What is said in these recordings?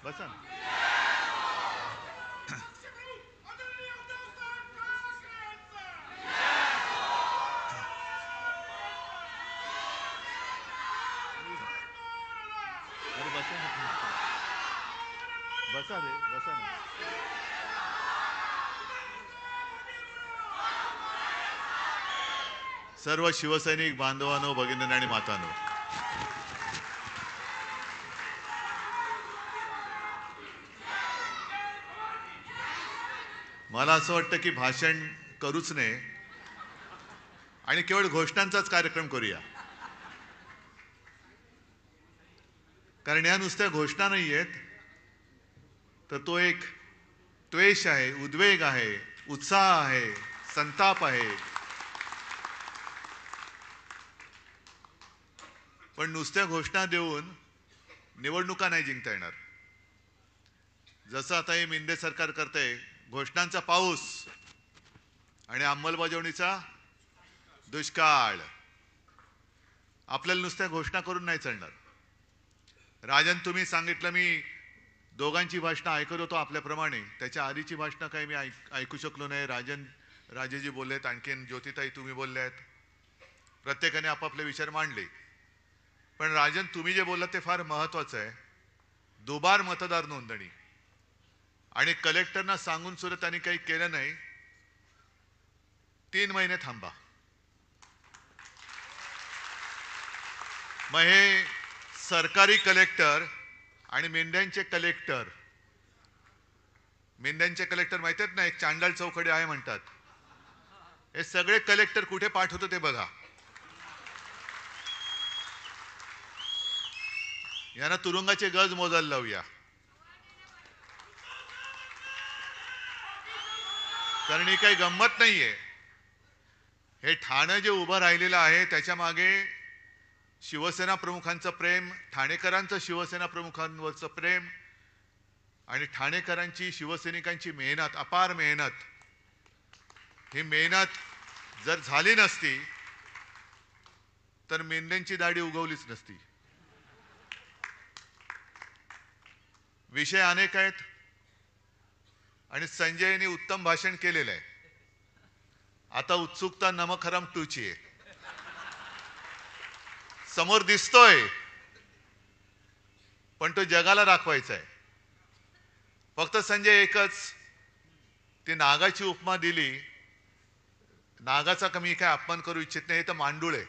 बसा ना. अरे बसा ना, बसा रे, बसा ना. सर्व शिवसैनिक बांधवांनो, भगिनींनो आणि मातांनो, मला असं वाटतं की भाषण करूच नये आणि केवळ घोषणांचाच कार्यक्रम करूया. कारण या नुसत्या घोषणा नाही आहेत, तर तो एक द्वेष आहे, उद्वेग आहे, उत्साह आहे, संताप आहे. पण नुसत्या घोषणा देऊन निवडणुका नाही जिंकता येणार. जसं आता हे मिंदे सरकार करतंय, घोषणांचा पाऊस आणि अंमलबजावणीचा दुष्काळ. आपल्याला नुसत्या घोषणा करून नाही चालणार. राजन, तुम्ही सांगितलं, मी दोघांची भाषणं ऐकत होतो आपल्याप्रमाणे. त्याच्या आधीची भाषणं काही मी ऐकू शकलो नाही. राजेजी बोललेत, आणखीन ज्योतिताई तुम्ही बोलल्यात, प्रत्येकाने आपापले विचार मांडले. पण राजन, तुम्ही जे बोललात ते फार महत्वाचं आहे. दुबार मतदार नोंदणी आणि कलेक्टरना सांगून सुद्धा त्यांनी काही केलं नाही. 3 महिने थांबा. मग हे सरकारी कलेक्टर आणि मेंढ्यांचे कलेक्टर माहिती आहेत ना, एक चांडाळ चौकडे आहे म्हणतात. हे सगळे कलेक्टर कुठे पाठवतो ते बघा. यांना तुरुंगाचे गज मोजायला लावूया. कारण ही काही गंमत नाहीये. हे ठाणे जे उभं राहिलेलं आहे त्याच्या मागे शिवसेना प्रमुखांचं प्रेम, ठाणेकरांचं शिवसेना प्रमुखांवरचं प्रेम आणि ठाणेकरांची शिवसैनिकांची मेहनत, अपार मेहनत. ही मेहनत जर झाली नसती तर मेंढ्यांची दाढी उगवलीच नसती. विषय अनेक आहेत आणि संजयनी उत्तम भाषण केलेलं आहे. आता उत्सुकता नमक-हराम 2 ची आहे. समोर दिसतोय, पण तो जगाला दाखवायचा आहे. फक्त संजय एकच, ती नागाची उपमा दिली. नागाचा कमी काय अपमान करू इच्छित नाही. हे तर मांडूळ आहे,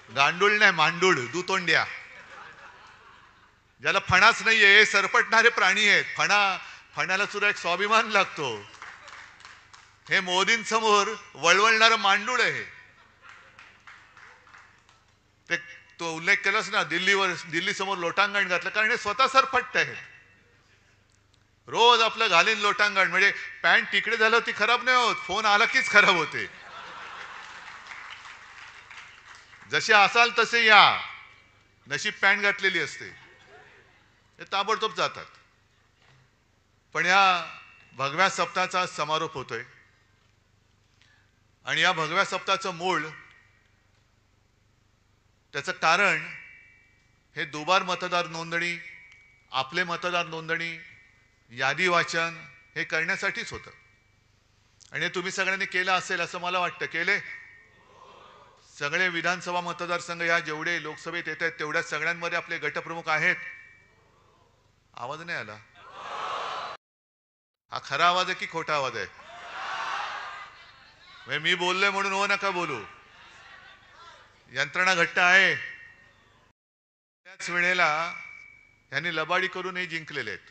गांडूळ नाही, मांडूळ, दुतोंड्या, ज्याला फणाच नाहीये. हे सरपटणारे प्राणी आहेत. फणाला सुद्धा एक स्वाभिमान लागतो. हे मोदींसमोर वळवळणारं मांडूळ आहे. ते तो उल्लेख केलास ना, दिल्ली समोर लोटांगण घातलं, कारण हे स्वतः सरपट्ट आहे. रोज आपलं घालीन लोटांगण. म्हणजे पॅन्ट तिकडे झालं ती खराब नाही होत, फोन आला कीच खराब होते. जसे असाल तसे या, नशीब पॅन्ट घातलेली असते. हे ताबडतोब जातात. पण या भगव्या सप्ताहाचा समारोप होतोय आणि या भगव्या सप्ताहाचं मूळ, त्याचं कारण हे दुबार मतदार नोंदणी, आपले मतदार नोंदणी, यादी वाचन हे करण्यासाठीच होतं. आणि हे तुम्ही सगळ्यांनी केलं असेल असं मला वाटतं. केले? सगळे विधानसभा मतदारसंघ या जेवढे लोकसभेत येत आहेत तेवढ्या सगळ्यांमध्ये आपले गटप्रमुख आहेत. आवाज नाही आला. हा खरा आवाज आहे की खोटा आवाज आहे? मी बोललोय म्हणून हो नका बोलू. यंत्रणा घट्ट आहे. त्याच वेळेला त्यांनी लबाडी करूनही जिंकलेले आहेत.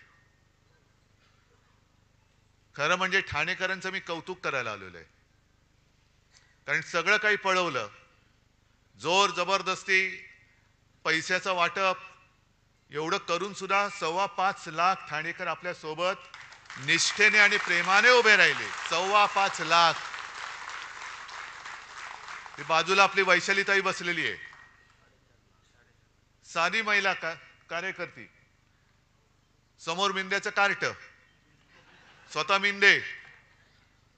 खरं म्हणजे ठाणेकरांचं मी कौतुक करायला आलेलो आहे. कारण सगळं काही पळवलं, जोर जबरदस्ती, पैशाचं वाटप, एवढं करून सुद्धा 5.25 लाख ठाणेकर आपल्या सोबत निष्ठेने आणि प्रेमाने उभे राहिले. 5.25 लाख. ती बाजूला आपली वैशालीताई बसलेली आहे, साधी महिला कार्यकर्ती. समोर मिंद्याचं कार्ट, स्वतः मिंदे.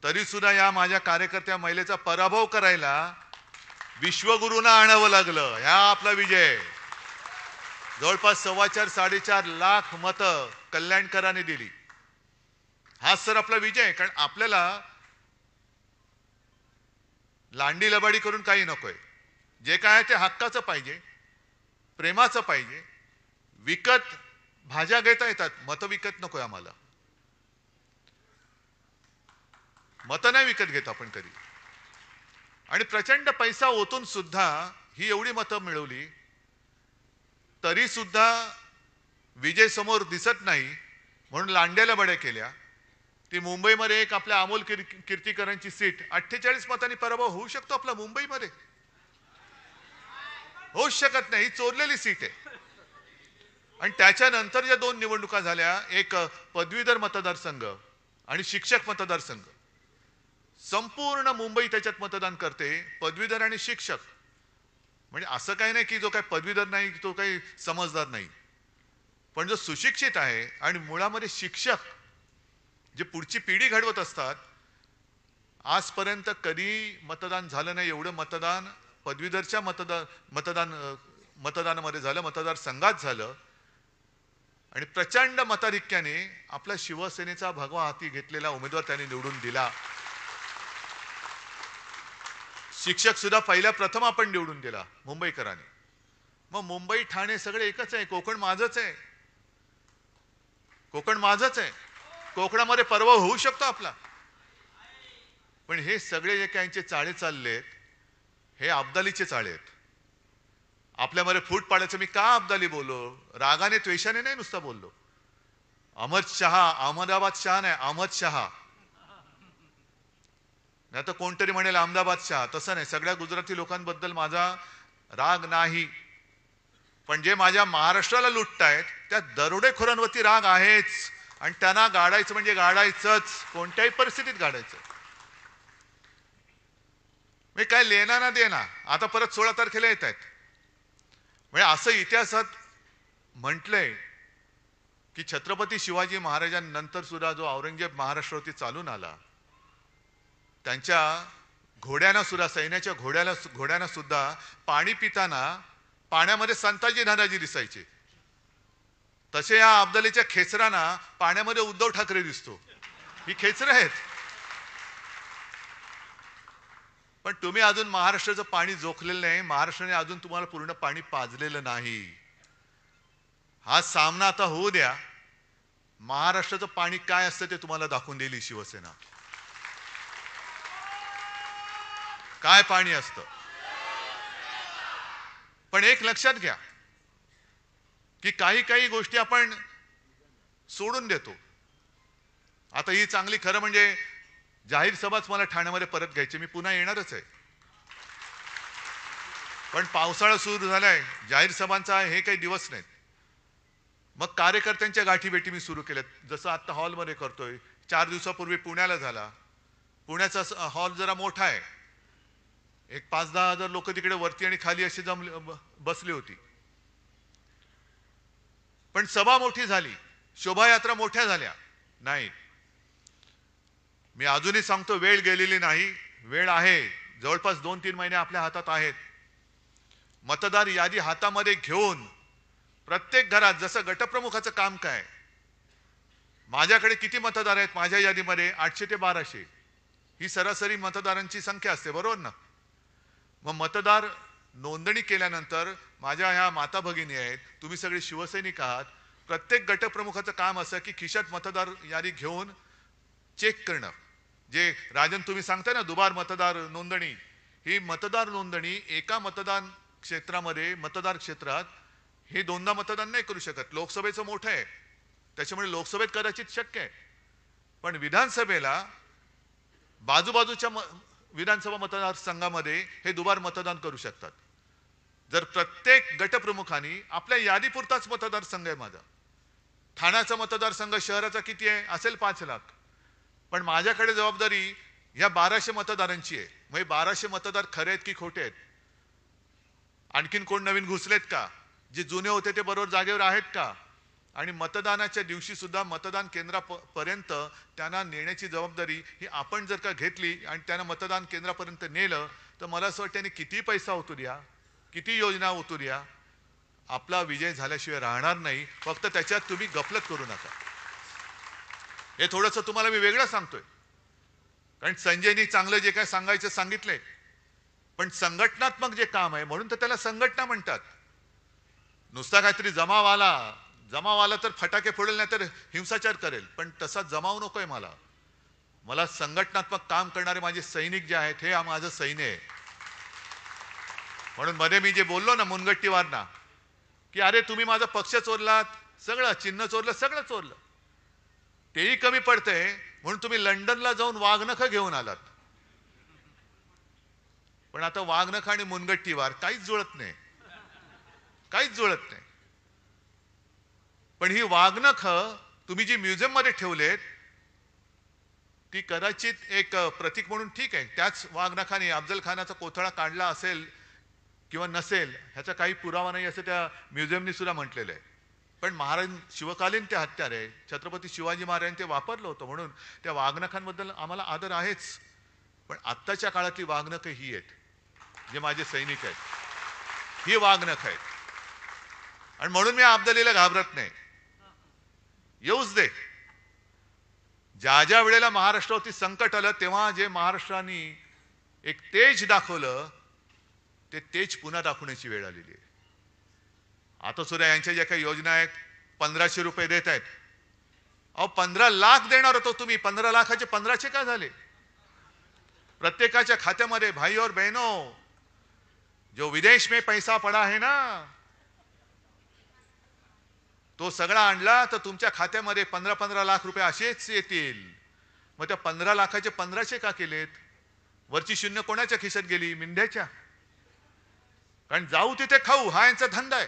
तरी सुद्धा या माझ्या कार्यकर्त्या महिलेचा पराभव करायला विश्वगुरूंना आणावं लागलं. ह्या आपला विजय. जवळपास 4.25-4.5 लाख मतं कल्याणकरांनी दिली. हाच तर आपला विजय आहे. कारण आपल्याला लांडी लबाडी करून काही नकोय. जे काय आहे ते हक्काचं पाहिजे, प्रेमाचं पाहिजे. विकत भाज्या घेता येतात, मतं विकत नकोय आम्हाला. मतं नाही विकत घेत आपण कधी. आणि प्रचंड पैसा ओतून सुद्धा ही एवढी मतं मिळवली तरी सुद्धा विजय समोर दिसत नाही म्हणून लांड्याला बड्या केल्या. ती मुंबईमध्ये एक आपल्या अमोल कीर्तीकरांची सीट 48 मतांनी पराभव होऊ शकतो आपला मुंबईमध्ये? होऊच शकत नाही. ही चोरलेली सीट आहे. आणि त्याच्यानंतर ज्या 2 निवडणुका झाल्या, एक पदवीधर मतदारसंघ आणि शिक्षक मतदारसंघ, संपूर्ण मुंबई त्याच्यात मतदान करते, पदवीधर आणि शिक्षक. म्हणजे असं काही नाही की जो काही पदवीधर नाही तो काही समजदार नाही, पण जो सुशिक्षित आहे आणि मुळामध्ये शिक्षक जे पुढची पिढी घडवत असतात. आजपर्यंत कधी मतदान झालं नाही एवढं मतदान पदवीधरच्या मतदानामध्ये झालं, मतदारसंघात झालं. आणि प्रचंड मताधिक्याने आपला शिवसेनेचा भगवा हाती घेतलेला उमेदवार त्यांनी निवडून दिला. शिक्षक सुद्धा पहिल्या प्रथम आपण निवडून दिला मुंबईकरांनी. मग मुंबई ठाणे सगळे एकच आहे. कोकण माझंच आहे. कोकण माझंच आहे. कोकणामध्ये पराभव होऊ शकतो आपला. पण हे सगळे जे काहींचे चाळे चाललेत हे अब्दालीचे चाळे आहेत. आपल्यामध्ये फूट पाडायचं. मी का अब्दाली बोललो? रागाने द्वेषाने नाही नुसतं बोललो. अहमद शहा, अहमदाबाद शहा नाही, अहमद शहा. नाही तर कोणतरी म्हणेल अहमदाबाद शहा. तसं नाही. सगळ्या गुजराती लोकांबद्दल माझा राग नाही, पण जे माझ्या महाराष्ट्राला लुटतायत त्या दरोडेखोरांवरती राग आहेच. आणि त्यांना गाडायचं म्हणजे गाडायचंच, कोणत्याही परिस्थितीत गाडायचं. मी काय लेना ना देना. आता परत 16 तारखेला येत आहेत. म्हणजे असं इतिहासात म्हटलंय की छत्रपती शिवाजी महाराजांनंतर सुद्धा जो औरंगजेब महाराष्ट्रावरती चालून आला, त्यांच्या घोड्यांना सुद्धा, सैन्याच्या घोड्यांना सुद्धा पाणी पिताना पाण्यामध्ये संताजी धनाजी दिसायचे. तसे या अब्दालीच्या खेचरांना पाण्यामध्ये उद्धव ठाकरे दिसतो. ही खेचरं आहेत. पण तुम्ही अजून महाराष्ट्राचं पाणी जोखलेलं नाही. महाराष्ट्राने अजून तुम्हाला पूर्ण पाणी पाजलेलं नाही. हा सामना आता होऊ द्या. महाराष्ट्राचं पाणी काय असतं ते तुम्हाला दाखवून देईल शिवसेना. काय पाणी असतं. पण एक लक्षात घ्या की काही गोष्टी आपण सोडून देतो. आता ही चांगली, खरं म्हणजे जाहीर सभाच मला ठाण्यामध्ये परत घ्यायची. मी पुन्हा येणारच आहे. पण पावसाळा सुरू झालाय, जाहीर सभांचा हे काही दिवस नाहीत. मग कार्यकर्त्यांच्या गाठीभेटी मी सुरू केल्यात. जसं आता हॉलमध्ये करतोय. 4 दिवसापूर्वी पुण्याला झाला. पुण्याचा हॉल जरा मोठा आहे. एक 5-10 हजार लोक तिकडे वरती आणि खाली अशी बसली होती. पण सभा मोठी झाली, शोभायात्रा मोठ्या झाल्या नाही. मी अजूनही सांगतो, वेळ गेलेली नाही. वेळ आहे. जवळपास 2-3 महिने आपल्या हातात आहेत. मतदार यादी हातामध्ये घेऊन प्रत्येक घरात, जसं गटप्रमुखाचं काम काय, माझ्याकडे किती मतदार आहेत माझ्या यादीमध्ये? 800 ते 1200 ही सरासरी मतदारांची संख्या असते, बरोबर ना? मग मतदार नोंदणी केल्यानंतर माझ्या ह्या माता भगिनी आहेत, तुम्ही सगळे शिवसैनिक आहात. प्रत्येक गटप्रमुखाचं काम असं की खिशात मतदार यादी घेऊन चेक करणं. जे राजन तुम्ही सांगताय ना दुबार मतदार नोंदणी, ही मतदार नोंदणी एका मतदान क्षेत्रामध्ये, मतदार क्षेत्रात हे 2दा मतदान नाही करू शकत. लोकसभेचं मोठं आहे त्याच्यामुळे लोकसभेत कदाचित शक्य आहे. पण विधानसभेला बाजूबाजूच्या विधानसभा मतदारसंघामध्ये हे दुबार मतदान करू शकतात. जर प्रत्येक गटप्रमुखांनी आपल्या यादीपुरताच मतदारसंघ आहे माझा. ठाण्याचा मतदारसंघ शहराचा किती आहे? असेल 5 लाख. पण माझ्याकडे जबाबदारी ह्या 1200 मतदारांची आहे. म्हणजे 1200 मतदार खरे आहेत की खोटे आहेत? आणखीन कोण नवीन घुसलेत का? जे जुने होते ते बरोबर जागेवर आहेत का? आणि मतदानाच्या दिवशी सुद्धा मतदान केंद्रापर्यंत त्यांना नेण्याची जबाबदारी ही आपण जर का घेतली आणि त्यांना मतदान केंद्रापर्यंत नेलं तर मला असं वाटतं किती पैसा होतो द्या, किती योजना होतो द्या, आपला विजय झाल्याशिवाय राहणार नाही. फक्त त्याच्यात तुम्ही गफलत करू नका. हे थोडंसं तुम्हाला मी वेगळं सांगतोय, कारण संजयनी चांगलं जे काय सांगायचं सांगितलंय, पण संघटनात्मक जे काम आहे म्हणून तर त्याला संघटना म्हणतात. नुसता काहीतरी जमाव आला तर फटाके फोडेल, नाही तर हिंसाचार करेल, पण तसा जमाव नकोय मला. मला संघटनात्मक काम करणारे माझे सैनिक जे आहेत हे माझं सैन्य आहे. म्हणून मध्ये मी जे बोललो ना मुनगट्टीवारना, की अरे तुम्ही माझा पक्ष चोरलात, सगळं चिन्ह चोरलं, सगळं चोरलं, तेही कमी पडतंय म्हणून तुम्ही लंडनला जाऊन वाघनखं घेऊन आलात. पण आता वाघनखं आणि मुनगट्टीवार काहीच जुळत नाही, काहीच जुळत नाही. पण ही वाघनखं तुम्ही जी म्युझियम मध्ये ठेवलेत ती कदाचित एक प्रतीक म्हणून ठीक आहे. त्याच वाघनखाने अफजल खानाचा कोथळा काढला असेल किंवा नसेल ह्याचा काही पुरावा नाही असं त्या म्युझियमनी सुद्धा म्हटलेलं आहे. पण महाराज शिवकालीन ते हत्यार आहे, छत्रपती शिवाजी महाराजांनी ते वापरलं होतं, म्हणून त्या वाघनखांबद्दल आम्हाला आदर आहेच. पण आत्ताच्या काळातली वाघनखं ही आहेत जे माझे सैनिक आहेत, ही वाघनखं आहेत. आणि म्हणून मी अब्दालीला घाबरत नाही. येऊच दे. ज्या ज्या वेळेला महाराष्ट्रावरती संकट आलं तेव्हा जे महाराष्ट्राने एक तेज दाखवलं ते तेज पुन्हा दाखवण्याची वेळ आलेली आहे. आता सुद्धा यांच्या ज्या काही योजना आहेत, 1500 रुपये देत आहेत. अहो 15 लाख देणार होतो तुम्ही, 15 लाखाचे 1500 का झाले? प्रत्येकाच्या खात्यामध्ये भाई और बहनों, जो विदेश में पैसा पड़ा है ना, तो सगळा आणला तर तुमच्या खात्यामध्ये 15-15 लाख रुपये असेच येतील. मग त्या 15 लाखाचे 1500 का केलेत? वरची शून्य कोणाच्या खिशात गेली? मिंढ्याच्या. कारण जाऊ तिथे खाऊ हा यांचा धंदा आहे.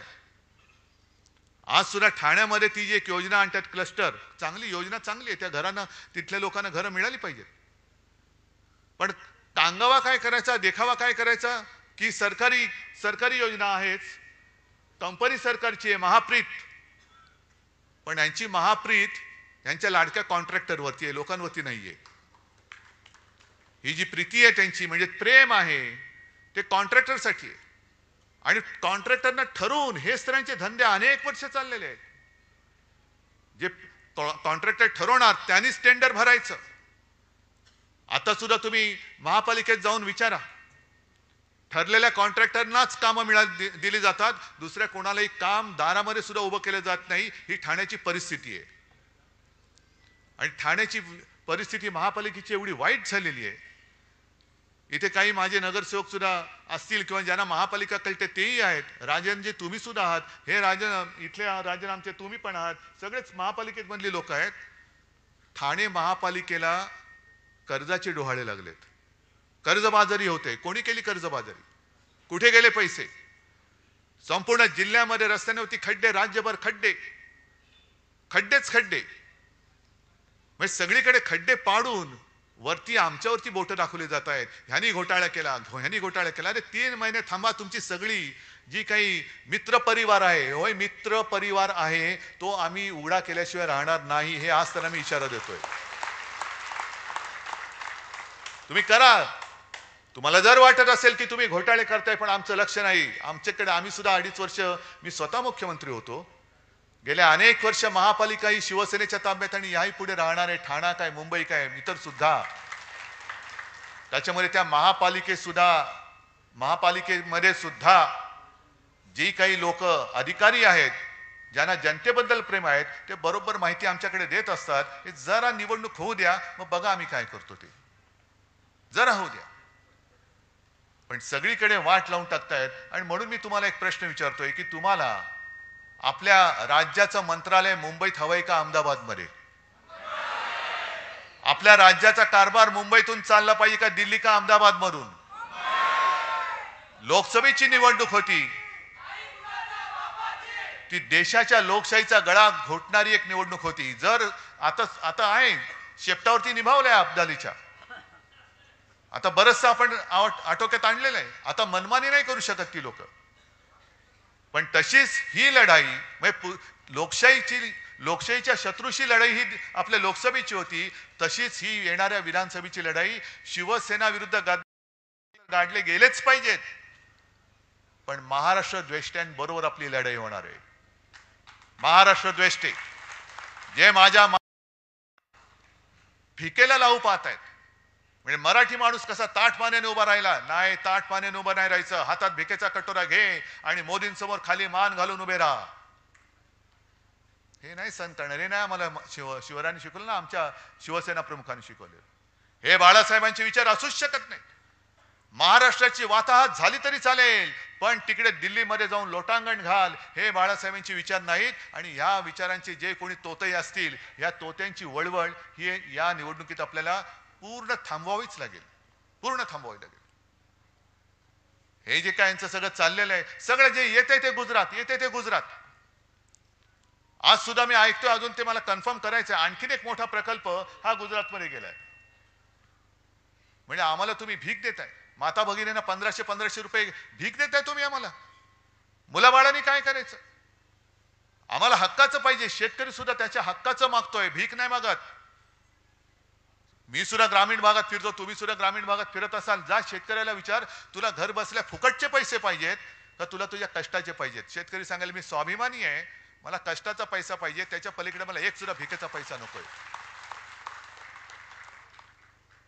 आज सुद्धा ठाण्यामध्ये ती जी एक योजना आणतात क्लस्टर, चांगली योजना, चांगली आहे. त्या घरांना, तिथल्या लोकांना घरं मिळाली पाहिजेत. पण टांगावा काय करायचा, देखावा काय करायचा की सरकारी योजना आहेच, कंपनी सरकारची आहे, महाप्रीत. पण यांची महाप्रीत यांच्या लाडक्या कॉन्ट्रॅक्टरवरती आहे, लोकांवरती नाहीये. ही जी प्रीती आहे त्यांची, म्हणजे प्रेम आहे, ते कॉन्ट्रॅक्टरसाठी आहे. आणि कॉन्ट्रॅक्टरना ठरवून हे स्त्रियांचे धंदे अनेक वर्ष चाललेले आहेत. जे कॉन्ट्रॅक्टर ठरवणार त्यांनीच टेंडर भरायचं. आता सुद्धा तुम्ही महापालिकेत जाऊन विचारा, ठरलेल्या कॉन्ट्रॅक्टरनाच कामं दिली जातात, दुसऱ्या कोणालाही काम दारामध्ये सुद्धा उभं केलं जात नाही. ही ठाण्याची परिस्थिती आहे. आणि ठाण्याची परिस्थिती महापालिकेची एवढी वाईट झालेली आहे. इथे काही माझे नगरसेवक सुद्धा असतील किंवा ज्यांना महापालिका कळते तेही आहेत. राजन जे तुम्ही सुद्धा आहात, हे राजन इथले राजन आमचे तुम्ही पण आहात, सगळेच महापालिकेत मधली लोक आहेत. ठाणे महापालिकेला कर्जाचे डोहाळे लागलेत, कर्जबाजारी होते. कोणी केली कर्जबाजारी? कुठे गेले पैसे? संपूर्ण जिल्ह्यामध्ये रस्त्यांवरती खड्डे, राज्यभर खड्डे, खड्डेच खड्डे. म्हणजे सगळीकडे खड्डे पाडून वरती आमच्यावरती बोट दाखवली जात आहेत. ह्यानी घोटाळा केला, ह्यानी घोटाळा केला. अरे 3 महिने थांबा. तुमची सगळी जी काही मित्र परिवार आहे, होय मित्र परिवार आहे, तो आम्ही उघडा केल्याशिवाय राहणार नाही. हे आज त्यांना मी इशारा देतोय. तुम्ही करा. तुम्हाला जर वाटत असेल की तुम्ही घोटाळे करताय पण आमचं लक्ष नाही, आमच्याकडे, आम्ही सुद्धा 2.5 वर्ष मी स्वतः मुख्यमंत्री होतो. गेल्या अनेक वर्ष महापालिका ही शिवसेनेच्या ताब्यात आणि याही पुढे राहणार आहे. ठाणा काय, मुंबई काय, इतर सुद्धा. त्याच्यामध्ये त्या महापालिकेमध्ये सुद्धा जी काही लोक अधिकारी आहेत, ज्यांना जनतेबद्दल प्रेम आहेत, ते बरोबर माहिती आमच्याकडे देत असतात. हे जरा निवडणूक होऊ द्या, मग बघा आम्ही काय करतो ते. जरा होऊ द्या. पण सगळीकडे वाट लावून टाकतायत. आणि म्हणून मी तुम्हाला एक प्रश्न विचारतोय की तुम्हाला आपल्या राज्याचं मंत्रालय मुंबईत हवंय का अहमदाबादमध्ये? आपल्या राज्याचा कारभार मुंबईतून चालला पाहिजे का दिल्ली का अहमदाबाद मधून? लोकसभेची निवडणूक होती, ती देशाच्या लोकशाहीचा गळा घोटणारी एक निवडणूक होती. जर आता आहे शेपटावरती निभावलंय अब्दालीच्या, आता बरचसं आपण आटोक्यात आणलेलं आहे. आता मनमानी नाही करू शकत ती लोक. पण तशीच ही लढाई, म्हणजे लोकशाहीच्या शत्रूशी लढाई ही आपल्या लोकसभेची होती, तशीच ही येणाऱ्या विधानसभेची लढाई शिवसेना विरुद्ध गाडले गेलेच पाहिजेत. पण महाराष्ट्र द्वेष्ट्यांबरोबर आपली लढाई होणार आहे. महाराष्ट्र द्वेष्टे जे माझ्या फिकेला लावू पाहत आहेत, म्हणजे मराठी माणूस कसा ताठ पाण्याने उभा राहिला नाही, ताठ पाण्याने उभा नाही राहायचं, हातात भिकेचा कटोरा घे आणि मोदींसमोर खाली मान घालून उभे राहा, हे नाही सहन करणार. हे नाही आम्हाला शिवरायांनी शिकवलं ना, आमच्या शिवसेना प्रमुखांनी शिकवले. हे बाळासाहेबांचे विचार असूच शकत नाही. महाराष्ट्राची वाताहत झाली तरी चालेल, पण तिकडे दिल्लीमध्ये जाऊन लोटांगण घाल, हे बाळासाहेबांचे विचार नाहीत. आणि ह्या विचारांचे जे कोणी तोते असतील, या तोत्यांची वळवळ ही या निवडणुकीत आपल्याला पूर्ण थांबवावीच लागेल, पूर्ण थांबवावी लागेल. हे जे काय यांचं सगळं चाललेलं आहे, सगळं जे येते ते गुजरात, येते ते गुजरात. आज सुद्धा मी ऐकतोय, अजून ते मला कन्फर्म करायचं, आणखीन एक मोठा प्रकल्प हा गुजरातमध्ये गेलाय. म्हणजे आम्हाला तुम्ही भीक देताय, माता भगिनींना 1500 रुपये भीक देताय तुम्ही आम्हाला. मुलाबाळांनी काय करायचं? आम्हाला हक्काचं पाहिजे. शेतकरी सुद्धा त्याच्या हक्काचं मागतोय, भीक नाही मागत. मी सुद्धा ग्रामीण भागात फिरतो, तुम्ही सुद्धा ग्रामीण भागात फिरत असाल, जा शेतकऱ्याला विचार, तुला घर बसल्या फुकटचे पैसे पाहिजेत का तुला तुझ्या कष्टाचे पाहिजेत? शेतकरी सांगेल मी स्वाभिमानी आहे, मला कष्टाचा पैसा पाहिजे, त्याच्या पलीकडे मला एक सुद्धा भिकेचा पैसा नकोय.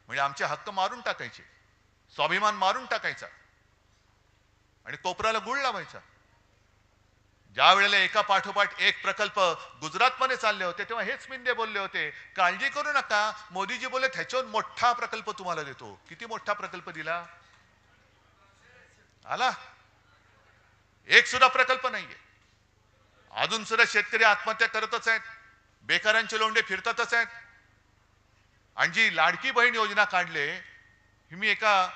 म्हणजे आमचे हक्क मारून टाकायचे, स्वाभिमान मारून टाकायचा आणि कोपराला गुळ लावायचा. ज्या वेळेला एका पाठोपाठ एक प्रकल्प गुजरातमध्ये चालले होते, तेव्हा हेच मिंदे बोलले होते, काळजी करू नका, मोदीजी बोलले ह्याच्यावर मोठा प्रकल्प तुम्हाला देतो. किती मोठा प्रकल्प दिला? आला? एक सुद्धा प्रकल्प नाहीये. अजून सुद्धा शेतकरी आत्महत्या करतच आहेत, बेकारांचे लोंढे फिरतातच आहेत. आणि जी लाडकी बहीण योजना काढले, ही मी एका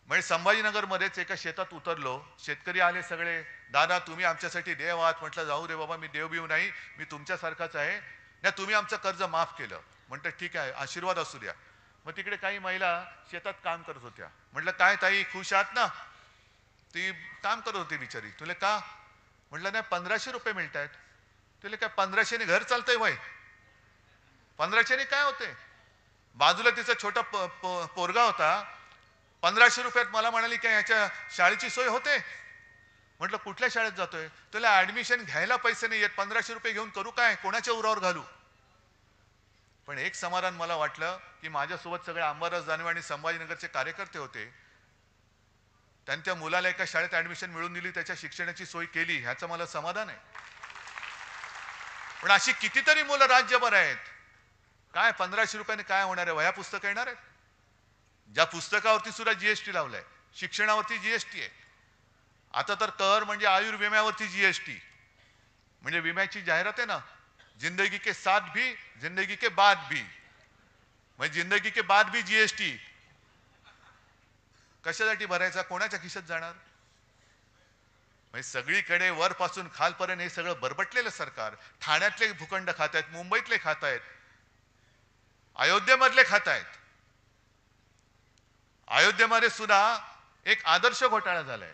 म्हणजे संभाजीनगरमध्येच एका शेतात उतरलो, शेतकरी आले सगळे, दादा तुम्ही आमच्यासाठी देव आहात. म्हटलं जाऊ रे बाबा, मी देवबिव नाही, मी तुमच्यासारखाच आहे ना, तुम्ही आमचं कर्ज माफ केलं. म्हटलं ठीक आहे, आशीर्वाद असू द्या. मग तिकडे काही महिला शेतात काम करत होत्या. म्हटलं काय ताई, खुश आहात ना? ती काम करत होती बिचारी. तुला का? म्हटलं नाही, 1500 रुपये मिळत आहेत. तुला काय 1500ने घर चालतंय वय? 1500ने काय होते? बाजूला तिचा छोटा पोरगा होता, 1500 रुपयात मला म्हणाली की ह्याच्या शाळेची सोय होते. म्हटलं कुठल्या शाळेत जातोय? तुला ऍडमिशन घ्यायला पैसे नाही आहेत, 1500 रुपये घेऊन करू काय? कोणाच्या उरावर घालू? पण एक समाधान मला वाटलं की माझ्यासोबत सगळे अंबादास दानवे आणि संभाजीनगरचे कार्यकर्ते होते. त्यांच्या मुलाला एका शाळेत ऍडमिशन मिळवून दिली, त्याच्या शिक्षणाची सोय केली, ह्याचं मला समाधान आहे. पण अशी कितीतरी मुलं राज्यभर आहेत. काय 1500 रुपयाने काय होणार आहे? वह्या पुस्तकं येणार आहेत? ज्या पुस्तकावरती सुद्धा जीएसटी लावलाय, शिक्षणावरती जीएसटी आहे. आता तर कर म्हणजे आयुर्विम्यावरती जीएसटी. म्हणजे विम्याची जाहिरात आहे ना, जिंदगी के साथ भी जिंदगी के बाद भी, म्हणजे जिंदगी के बाद भी जीएसटी. कशासाठी भरायचा? कोणाच्या खिशात जाणार? म्हणजे सगळीकडे वरपासून खालपर्यंत हे सगळं बरबटलेलं सरकार. ठाण्यातले भूखंड खात आहेत, मुंबईतले खात आहेत, अयोध्येमधले खात आहेत. अयोध्येमध्ये सुद्धा एक आदर्श घोटाळा झालाय.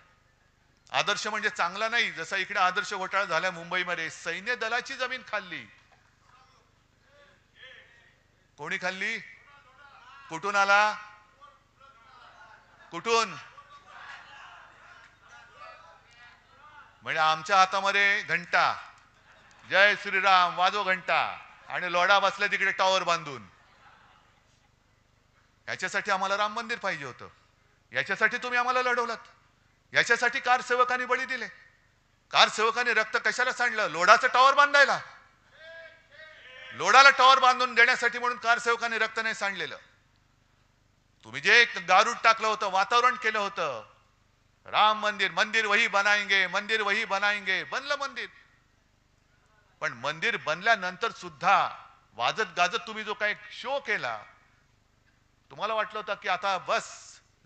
आदर्श म्हणजे चांगला नाही, जसा इकडे आदर्श घोटाळा झाला मुंबईमध्ये. सैन्य दलाची जमीन खाल्ली. कोणी खाल्ली? कुठून आला? कुठून? म्हणजे आमच्या हातामध्ये घंटा, जय श्रीराम वाजव घंटा, आणि लोढा बसला तिकडे टॉवर बांधून. याच्यासाठी आम्हाला राम मंदिर पाहिजे होतं, याच्यासाठी तुम्ही आम्हाला लढवलात, याच्यासाठी कारसेवकांनी बळी दिले. कारसेवकांनी रक्त कशाला सांडलं? लोढाचं टॉवर बांधायला. लोढाला टॉवर बांधून देण्यासाठी म्हणून कारसेवकांनी रक्त नाही सांडलेलं. तुम्ही जे गारूड टाकलं होतं, वातावरण केलं होतं, राम मंदिर, मंदिर वही बनाएंगे, मंदिर वही बनाएंगे, बनलं मंदिर. पण मंदिर बनल्यानंतर सुद्धा वाजत गाजत तुम्ही जो काही शो केला, तुम्हाला वाटलं होतं की आता बस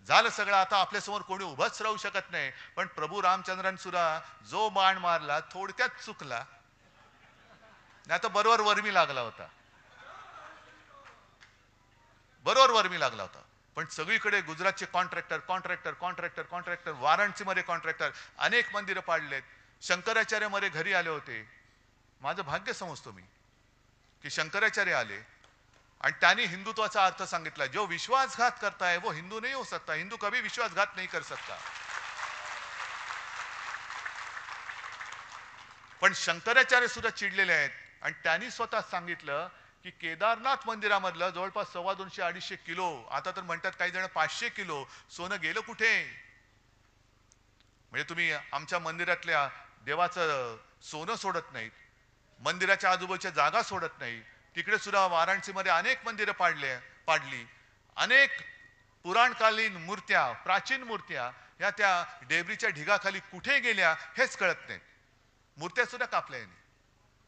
झालं सगळं, आता आपल्यासमोर कोणी उभंच राहू शकत नाही. पण प्रभू रामचंद्रांनी सुद्धा जो बाण मारला थोडक्यात चुकला, नाही तर बरोबर वर्मी लागला होता, बरोबर वर्मी लागला होता. पण सगळीकडे गुजरातचे कॉन्ट्रॅक्टर कॉन्ट्रॅक्टर कॉन्ट्रॅक्टर कॉन्ट्रॅक्टर, वाराणसीमध्ये कॉन्ट्रॅक्टर, अनेक मंदिरं पाडलेत. शंकराचार्यमध्ये घरी आले होते. माझं भाग्य समजतो मी की शंकराचार्य आले आणि त्यांनी हिंदुत्वाचा अर्थ सांगितला. जो विश्वासघात करता है वो हिंदू नहीं हो सकता, हिंदू कभी विश्वासघात नहीं कर सकता. पण शंकराचार्य सुद्धा चिडलेले आहेत आणि त्यांनी स्वतः सांगितलं की केदारनाथ मंदिरामधलं जवळपास 250-250 किलो, आता तर म्हणतात काही जण 500 किलो सोनं गेलं कुठे? म्हणजे तुम्ही आमच्या मंदिरातल्या देवाचं सोनं सोडत नाहीत, मंदिराच्या आजूबाजूच्या जागा सोडत नाही. तिकडे सुद्धा वाराणसीमध्ये अनेक मंदिरं पाडली. अनेक पुराणकालीन मूर्त्या, प्राचीन मूर्त्या ह्या त्या डेबरीच्या ढिगाखाली कुठे गेल्या हेच कळत नाही. मूर्त्या सुद्धा कापल्या यांनी.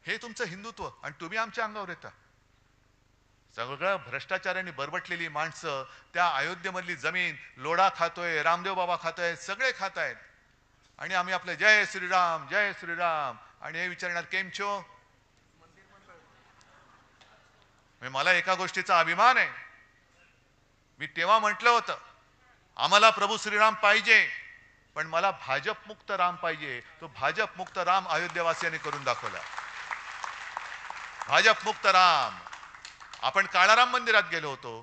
हे तुमचं हिंदुत्व आणि तुम्ही आमच्या अंगावर येता. सगळं भ्रष्टाचाराने बरबटलेली माणसं त्या अयोध्येमधली जमीन लोढा खातोय, रामदेव बाबा खातोय, सगळे खात आहेत. आणि आम्ही आपले जय श्रीराम जय श्रीराम आणि हे विचारणार केम छो. मला एका गोष्टीचा अभिमान आहे. मी तेव्हा म्हटलं होतं आम्हाला प्रभू श्रीराम पाहिजे, पण मला भाजप मुक्त राम पाहिजे. तो भाजप मुक्त राम अयोध्येवासियांनी करून दाखवला. भाजप मुक्त राम. आपण काळाराम मंदिरात गेलो होतो,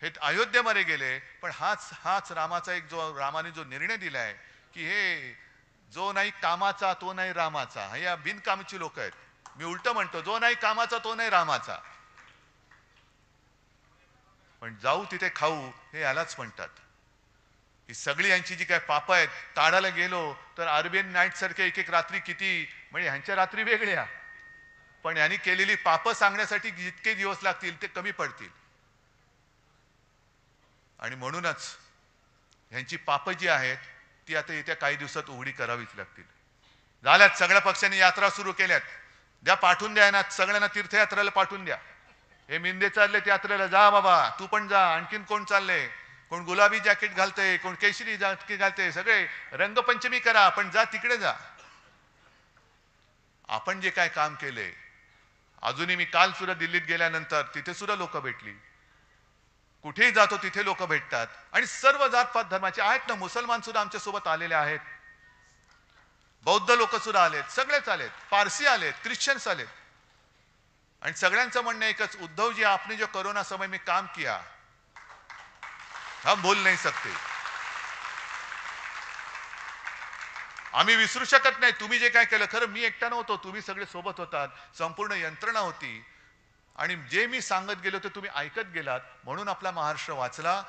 हे अयोध्येमध्ये गेले, पण हाच रामाचा एक रामाने जो निर्णय दिलाय की हे जो नाही कामाचा तो नाही रामाचा. हे बिनकामाची लोक आहेत. मी उलट म्हणतो, जो नाही कामाचा तो नाही रामाचा. पण जाऊ तिथे खाऊ हे यालाच म्हणतात. ही सगळी यांची जी काय पाप आहेत काढायला गेलो तर अरबियन नाईट सारखे एक रात्री किती, म्हणजे ह्यांच्या रात्री वेगळ्या, पण यांनी केलेली पाप सांगण्यासाठी जितके दिवस लागतील ते कमी पडतील. आणि म्हणूनच ह्यांची पाप जी आहेत ती आता येत्या काही दिवसात उघडी करावीच लागतील. झाल्यात सगळ्या पक्षांनी यात्रा सुरू केल्यात. द्या पाठवून द्या ना सगळ्यांना, तीर्थयात्रेला पाठवून द्या. हे मिंदे चालले यात्रेला, जा बाबा तू पण जा. आणखीन कोण चालले? कोण गुलाबी जॅकेट घालते, कोण केशरी जॅकेट घालते, सगळे रंगपंचमी करा, पण जा तिकडे जा. आपण जे काय काम केले, अजूनही मी काल सुद्धा दिल्लीत गेल्यानंतर तिथे सुद्धा लोक भेटली. कुठेही जातो तिथे लोक भेटतात आणि सर्व जातपात धर्माचे आहेत ना. मुसलमान सुद्धा आमच्या सोबत आलेले आहेत, बौद्ध लोक सुद्धा आलेत, सगळेच आलेत, पारसी आलेत, ख्रिश्चन्स आलेत. आणि सगळ्यांचं म्हणणं एकच, उद्धव जी आपने जो कोरोना समय में काम किया हम बोल नहीं सकते. आम्ही विसरू शकत नाही तुम्ही जे काय केलं. खरं मी एकटा नव्हतो, तुम्ही सगळे सोबत होतात, संपूर्ण यंत्रणा होती. आणि जे मी सांगत गेलो ते तुम्ही ऐकत गेलात, म्हणून आपला महाराष्ट्र वाचला.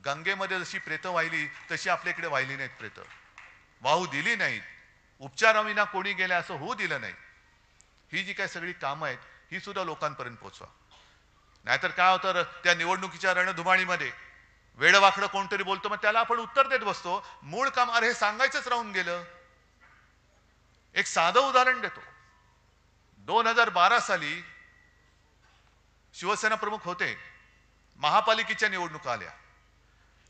गंगेमध्ये जशी प्रेतं वाहिली तशी आपल्या इकडे वाहिली नाहीत प्रेतं, वाहू दिली नाहीत. उपचाराविना कोणी गेले असं होऊ दिलं नाही. ही जी काय सगळी कामं आहेत ही सुद्धा लोकांपर्यंत पोचवा. नाहीतर काय होतं, त्या निवडणुकीच्या रणधुमाळीमध्ये वेडवाकडं कोणतरी बोलतो, मग त्याला आपण उत्तर देत बसतो. मूळ काम अरे हे सांगायचंच राहून गेलं. एक साधं उदाहरण देतो. 2012 साली शिवसेना प्रमुख होते, महापालिकेच्या निवडणुका आल्या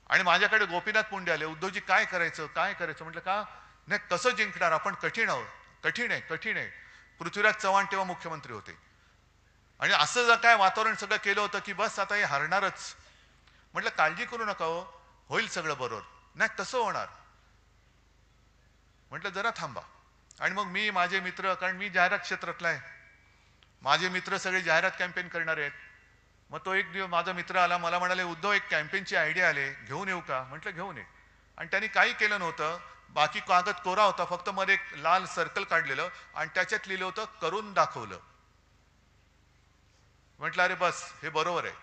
आणि माझ्याकडे गोपीनाथ मुंडे आले. उद्धवजी काय करायचं काय करायचं? म्हटलं का नाही, कसं जिंकणार आपण? कठीण आहे. पृथ्वीराज चव्हाण तेव्हा मुख्यमंत्री होते आणि असं जर काय वातावरण सगळं केलं होतं की बस आता हे हरणारच. म्हटलं काळजी करू नका हो, होईल सगळं बरोबर. नाही कसं होणार? म्हटलं जरा थांबा. आणि मग मी माझे मित्र, कारण मी जाहिरात क्षेत्रातला आहे, माझे मित्र सगळे जाहिरात कॅम्पेन करणार आहेत. मग तो एक दिवस माझा मित्र आला, मला म्हणाले उद्धव एक कॅम्पेनची आयडिया आले, घेऊन येऊ का? म्हटलं घेऊन ये. आणि त्यांनी काही केलं नव्हतं, बाकी कागद कोरा होता, फक्त मध्ये एक लाल सर्कल काढलेलं आणि त्याच्यात लिहिलं होतं करून दाखवलं. म्हटलं अरे बस हे बरोबर आहे.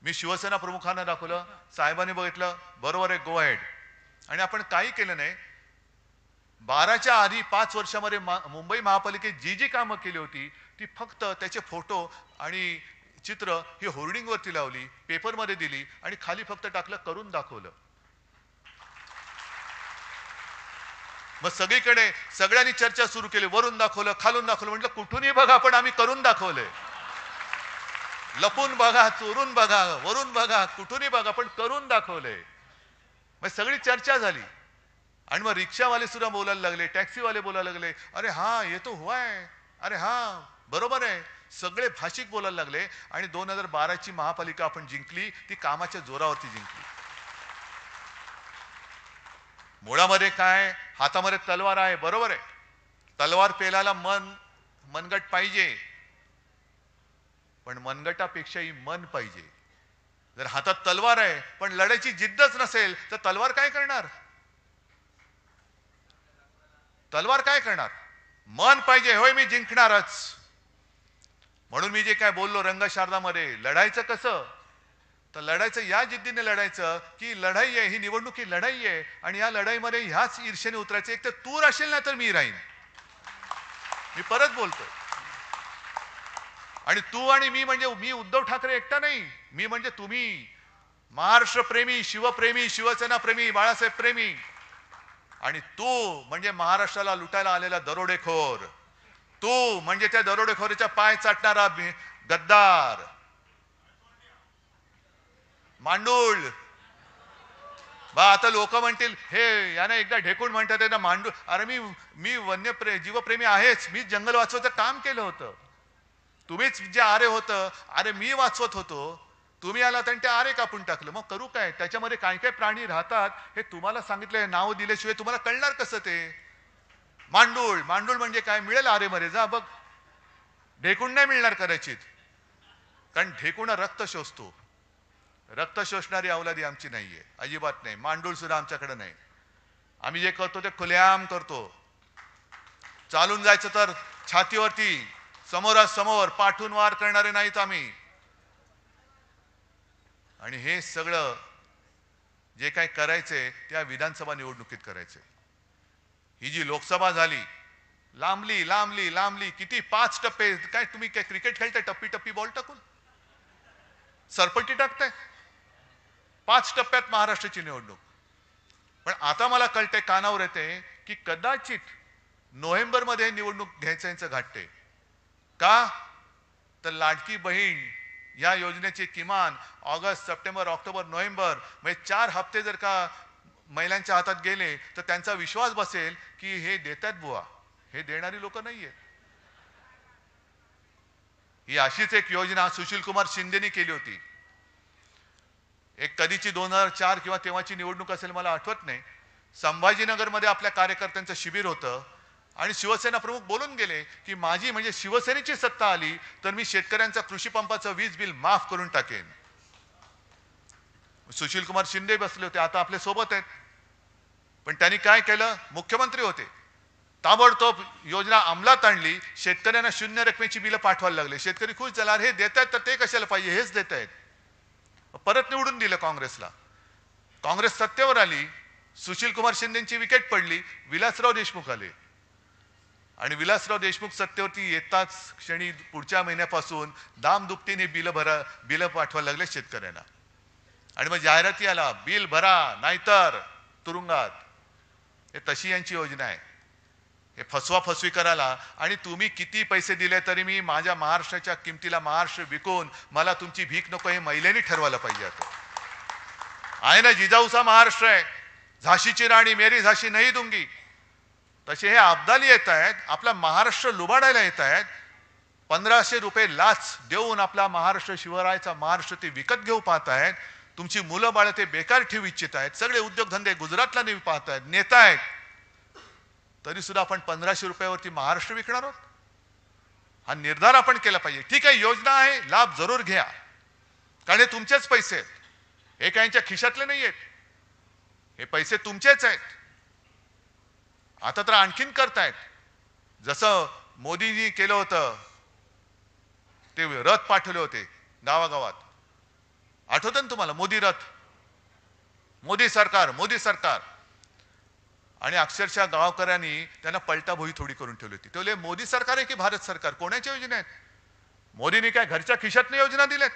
मी शिवसेना प्रमुखांना दाखवलं, साहेबांनी बघितलं, बरोबर आहे, गो अहेड. आणि आपण काही केलं नाही. 12च्या आधी 5 वर्षामध्ये मुंबई महापालिकेत जी जी कामं केली होती ती फक्त त्याचे फोटो आणि चित्र ही होर्डिंगवरती लावली, पेपरमध्ये दिली आणि खाली फक्त टाकलं करून दाखवलं. मग सगळीकडे सगळ्यांनी चर्चा सुरू केली, वरून दाखवलं, खालून दाखवलं. म्हटलं कुठूनही बघा, पण आम्ही करून दाखवलंय. लपून बघा, चोरून बघा, वरून बघा, कुठूनही बघा, पण करून दाखवलंय. मग सगळी चर्चा झाली आणि मग रिक्षावाले सुद्धा बोलायला लागले, टॅक्सीवाले बोलायला लागले, अरे हा ये तो हुआ है, अरे हा बरोबर आहे. सगळे भाषिक बोलायला लागले आणि 2012ची महापालिका आपण जिंकली, ती कामाच्या जोरावरती जिंकली. मुळामध्ये काय, हातामध्ये तलवार आहे, बरोबर आहे. तलवार पेलाला मनगट पाहिजे, पण मनगटापेक्षाही मन पाहिजे. जर हातात तलवार आहे पण लढायची जिद्दच नसेल तर तलवार काय करणार? तलवार काय करणार? मन पाहिजे, होय मी जिंकणारच. म्हणून मी जे काय बोललो रंगशारदामध्ये, लढायचं कसं, तर लढायचं या जिद्दीने लढायचं की लढाई आहे, ही निवडणूक ही लढाई आहे आणि या लढाईमध्ये ह्याच ईर्षेने उतरायचं. एक तर तू राहशील ना तर मी राहीन. मी परत बोलतो. आणि तू आणि मी म्हणजे मी उद्धव ठाकरे एकटा नाही, मी म्हणजे तुम्ही महाराष्ट्र प्रेमी, शिवप्रेमी, शिवसेना प्रेमी, बाळासाहेब प्रेमी. आणि तू म्हणजे महाराष्ट्राला लुटायला आलेला दरोडेखोर, तू म्हणजे त्या दरोडेखोरीच्या पाय चाटणारा गद्दार मांडूळ. बा आता लोक म्हणतील हे याने एकदा ढेकून म्हणतात ना मांडूळ. अरे मी जीवप्रेमी आहेच. मी जंगल वाचवायचं काम केलं होतं. तुम्हीच जे आरे होतं, अरे मी वाचवत होतो, तुम्ही आलात आणि ते आरे कापून टाकलं. मग करू काय? त्याच्यामध्ये काय काय प्राणी राहतात हे तुम्हाला सांगितलंय, नाव दिल्याशिवाय तुम्हाला कळणार कसं ते? मांडूळ, मांडूळ म्हणजे काय? मिळेल आरे मध्ये जा बघ. ढेकूण नाही मिळणार कदाचित, कारण ढेकूण रक्त शोषतो. रक्त शोषणारी अवलादी आमची नाहीये, अजिबात नाही. मांडूळ सुद्धा आमच्याकडे नाही. आम्ही जे करतो ते खुलेआम करतो. चालून जायचं तर छातीवरती, समोरासमोर, पाठून वार करणारे नाहीत आम्ही. आणि हे सगळं जे काही करायचंय त्या विधानसभा निवडणुकीत करायचंय. ही जी लोकसभा झाली, लांबली लांबली लांबली, किती 5 टप्पे. काय तुम्ही काय क्रिकेट खेळताय टप्पी टप्पी बॉल टाकून? सरपट्टी टाकताय? 5 टप्प्यात महाराष्ट्राची निवडणूक. पण आता मला कळतंय, कानावर येते की कदाचित नोव्हेंबरमध्ये निवडणूक घ्यायचं घाटते. का? तर लाडकी बहीण या योजनेचे किमान ऑगस्ट, सप्टेंबर, ऑक्टोबर, नोव्हेंबर म्हणजे 4 हप्ते जर का महिलांच्या हातात गेले तर त्यांचा विश्वास बसेल की हे देतात बुवा, हे देणारी लोक नाहीये. ही अशीच एक योजना सुशील कुमार शिंदेनी केली होती. एक कधीची 2004 किंवा तेव्हाची निवडणूक असेल, मला आठवत नाही. संभाजीनगरमध्ये आपल्या कार्यकर्त्यांचं शिबिर होतं आणि शिवसेना प्रमुख बोलून गेले की माझी म्हणजे शिवसेनेची सत्ता आली तर मी शेतकऱ्यांचा कृषी पंपाचं वीज बिल माफ करून टाकेन. सुशील कुमार शिंदे बसले होते, आता आपल्या सोबत आहेत. पण त्यांनी काय केलं? मुख्यमंत्री होते, ताबडतोब योजना अंमलात आणली. शेतकऱ्यांना 0 रकमेची बिलं पाठवायला लागले. शेतकरी खुश झाला, हे देत आहेत तर ते कशाला पाहिजे, हेच देत आहेत. परत निवडून दिलं काँग्रेसला. काँग्रेस सत्तेवर आली, सुशील कुमार शिंदेची विकेट पडली, विलासराव देशमुख आले. आणि विलासराव देशमुख सत्तेवरती येताच क्षणी पुढच्या महिन्यापासून दामदुपटीने बिलं पाठवायला लागले शेतकऱ्यांना. आणि मग जाहिराती आला, बिल भरा नाहीतर तुरुंगात. हे तशी यांची योजना आहे. हे फसवी करायला. आणि तुम्ही किती पैसे दिले तरी मी माझ्या महाराष्ट्राच्या किमतीला महाराष्ट्र विकून मला तुमची भीक नको, हे महिलांनी ठरवायला पाहिजे. आता आहे ना, जिजाऊचा महाराष्ट्र आहे, झाशीची राणी मेरी झाशी नाही दूंगी. तसे हे अब्दाली येत आहेत, आपला महाराष्ट्र लुबाडायला येत आहेत. 1500 रुपये लाच देऊन आपला महाराष्ट्र, शिवरायाचा महाराष्ट्र ते विकत घेऊ पाहत आहेत. तुमची मुलं बाळ ते बेकार ठेवू इच्छित आहेत. सगळे उद्योगधंदे गुजरातला नेऊ पाहत आहेत, नेता आहेत. तरी सुद्धा आपण 1500 रुपयावरती महाराष्ट्र विकणार आहोत? हा निर्धार आपण केला पाहिजे. ठीक आहे, योजना आहे, लाभ जरूर घ्या, कारण हे तुमचेच पैसे आहेत. हे काय यांच्या खिशातले नाही आहेत, हे पैसे तुमचेच आहेत. आता तर आणखीन करतायत. जसं मोदींनी केलं होतं, ते रथ पाठवले होते गावागावात, आठवतं ना तुम्हाला? मोदी रथ, मोदी सरकार, मोदी सरकार. आणि अक्षरशः गावकऱ्यांनी त्यांना पलटाभोई थोडी करून ठेवली होती. ते बोलले मोदी सरकार आहे की भारत सरकार, कोणाच्या योजना आहेत? मोदींनी काय घरच्या खिशातनं योजना दिल्यात?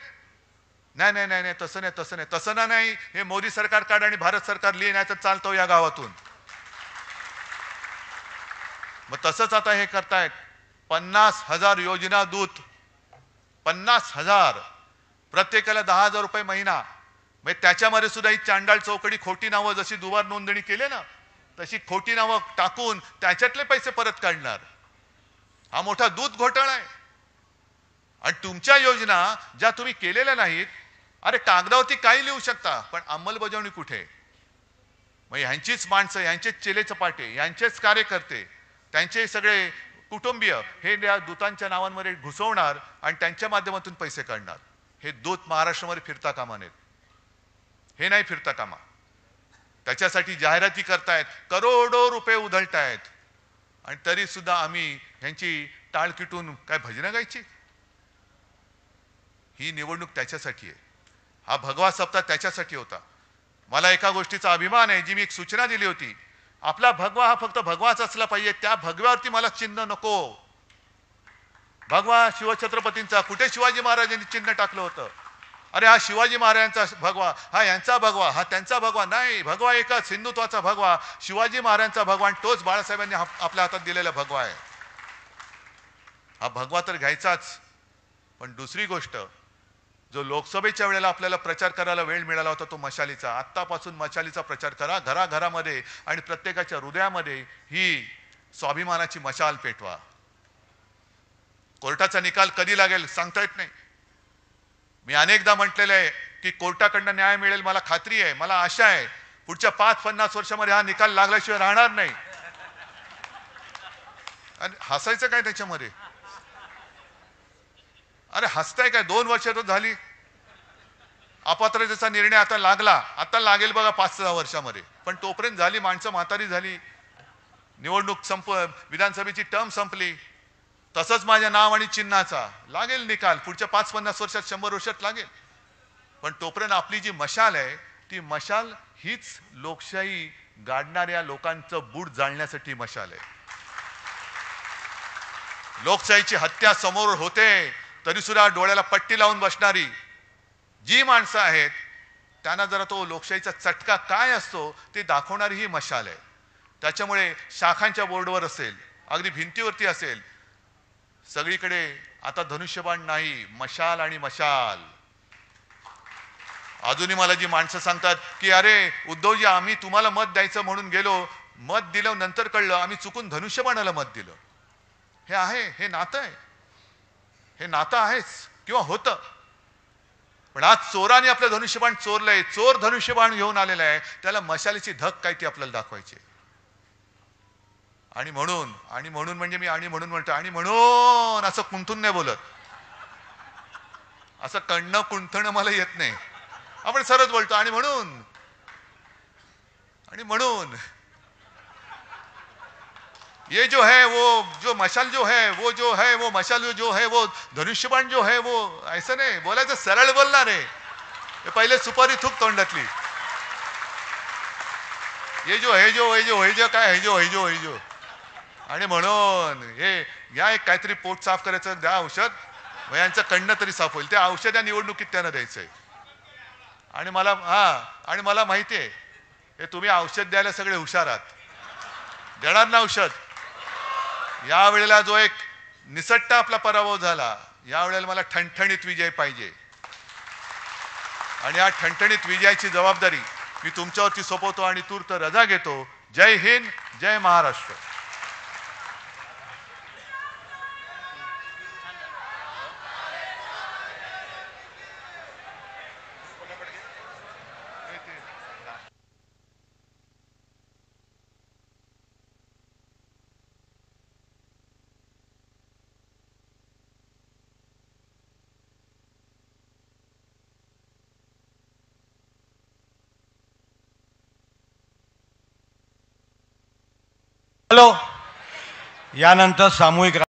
नाही नाही नाही, तसं नाही, तसं नाही, तसं नाही. हे मोदी सरकार काढ आणि भारत सरकार लिहि, नाही तर चालतो या गावातून. मग तसंच आता हे करतायत. 50,000 योजना दूत, 50,000, प्रत्येकाला 10,000 रुपये महिना. म्हणजे त्याच्यामध्ये सुद्धा ही चांडाळ चौकडी, खोटी नावं, जशी दुबार नोंदणी केली ना तशी खोटी नावं टाकून त्याच्यातले पैसे परत काढणार. हा मोठा दूध घोटाळा आहे. आणि तुमच्या योजना ज्या तुम्ही केलेल्या नाहीत, अरे कागदावरती काही लिहू शकता, पण अंमलबजावणी कुठे? मग ह्यांचीच माणसं, ह्यांचेच चेले चपाटे, ह्यांचेच कार्यकर्ते, त्यांचे सगळे कुटुंबीय हे या दूतांच्या नावांमध्ये घुसवणार आणि त्यांच्या माध्यमातून पैसे काढणार. हे दूत महाराष्ट्रामध्ये फिरता कामा नयेत, हे नाही फिरता कामा. त्याच्यासाठी जाहिराती करतायत, करोडो रुपये उधळतायत. आणि तरी सुद्धा आम्ही ह्यांची टाळ किटून काय भजनं गायची? ही निवडणूक त्याच्यासाठी आहे, हा भगवा सप्ताह त्याच्यासाठी होता. मला एका गोष्टीचा अभिमान आहे, जी मी एक सूचना दिली होती, आपला भगवा हा फक्त भगवाच असला पाहिजे, त्या भगव्यावरती मला चिन्ह नको. भगवा शिवछत्रपतींचा, कुठे शिवाजी महाराजांनी चिन्ह टाकलं होतं? अरे हा शिवाजी महाराजांचा भगवा, हा यांचा भगवा, हा त्यांचा भगवा नाही. भगवा एकच, हिंदुत्वाचा भगवा, शिवाजी महाराजांचा भगवा, आणि तोच बाळासाहेबांनी आपल्या हातात दिलेला भगवा आहे. हा भगवा तर घ्यायचाच. पण दुसरी गोष्ट, जो लोकसभेच्या वेळेला आपल्याला प्रचार करायला वेळ मिळाला होता तो मशालीचा, आत्तापासून मशालीचा प्रचार करा, घराघरामध्ये आणि प्रत्येकाच्या हृदयामध्ये ही स्वाभिमानाची मशाल पेटवा. कोर्टाचा निकाल कधी लागेल सांगता येत नाही. मी अनेकदा म्हटलेलं आहे की कोर्टाकडनं न्याय मिळेल, मला खात्री आहे, मला आशा आहे. पुढच्या 5-50 वर्षामध्ये हा निकाल लागल्याशिवाय राहणार नाही. आणि हसायचं काय त्याच्यामध्ये? अरे हसताय काय? 2 वर्ष तर झाली, अपात्रतेचा निर्णय आता लागला, आता लागेल बघा 5-6 वर्षामध्ये. पण तोपर्यंत झाली, माणसं म्हातारी झाली, निवडणूक विधानसभेची टर्म संपली. तसंच माझ्या नाव आणि चिन्हाचा लागेल निकाल, पुढच्या 5-50 वर्षात, 100 वर्षात लागेल. पण तोपर्यंत आपली जी मशाल आहे, ती मशाल हीच लोकशाही गाडणाऱ्या लोकांचं बूट जाळण्यासाठी मशाल आहे. लोकशाहीची हत्या समोर होते तरी सुद्धा डोळ्याला पट्टी लावून बसणारी जी माणसं आहेत, त्यांना जरा तो लोकशाहीचा चटका काय असतो ते दाखवणारी ही मशाल आहे. त्याच्यामुळे शाखांच्या बोर्डवर असेल, अगदी भिंतीवरती असेल, सगळीकडे आता धनुष्यबाण नाही, मशाल आणि मशाल. अजूनही मला जी माणसं सांगतात की अरे उद्धवजी, आम्ही तुम्हाला मत द्यायचं म्हणून गेलो, मत दिलं, नंतर कळलं आम्ही चुकून धनुष्यबाणाला मत दिलं. हे आहे, हे नातं आहे, हे नातं आहेच किंवा होतं. पण आज चोराने आपलं धनुष्यबाण चोरलंय, चोर धनुष्यबाण घेऊन आलेला आहे, त्याला मशालीची धक काय ती आपल्याला दाखवायची. आणि म्हणून म्हणजे मी आणि म्हणून म्हणतो, आणि म्हणून असं कुंठून नाही बोलत, असं कणणं कुंठणं मला येत नाही, आपण सरळ बोलतो. आणि म्हणून ये जो है वो जो मशाल जो है वो मशाल जो है वो धनुष्यबाण जो है वो, ऐसा नाही बोलायचं, सरळ बोलणार आहे. हे पहिले सुपारी थूक तोंडातली. ये जो है जो काय है जो. आणि म्हणून हे या एक काहीतरी पोट साफ करायचं, द्या औषध, यांचं कणणं तरी साफ होईल. त्या औषध या निवडणुकीत त्यांना द्यायचंय. आणि मला माहिती आहे, हे तुम्ही औषध द्यायला सगळे हुशार आहात, देणार ना औषध. या वेळेला जो एक निसट्टा आपला पराभव झाला, या वेळेला मला ठणठणीत विजय पाहिजे. आणि या ठणठणीत विजयाची जबाबदारी मी तुमच्यावरती सोपवतो आणि तूर्त रजा घेतो. जय हिंद, जय महाराष्ट्र. हॅलो, यानंतर सामूहिक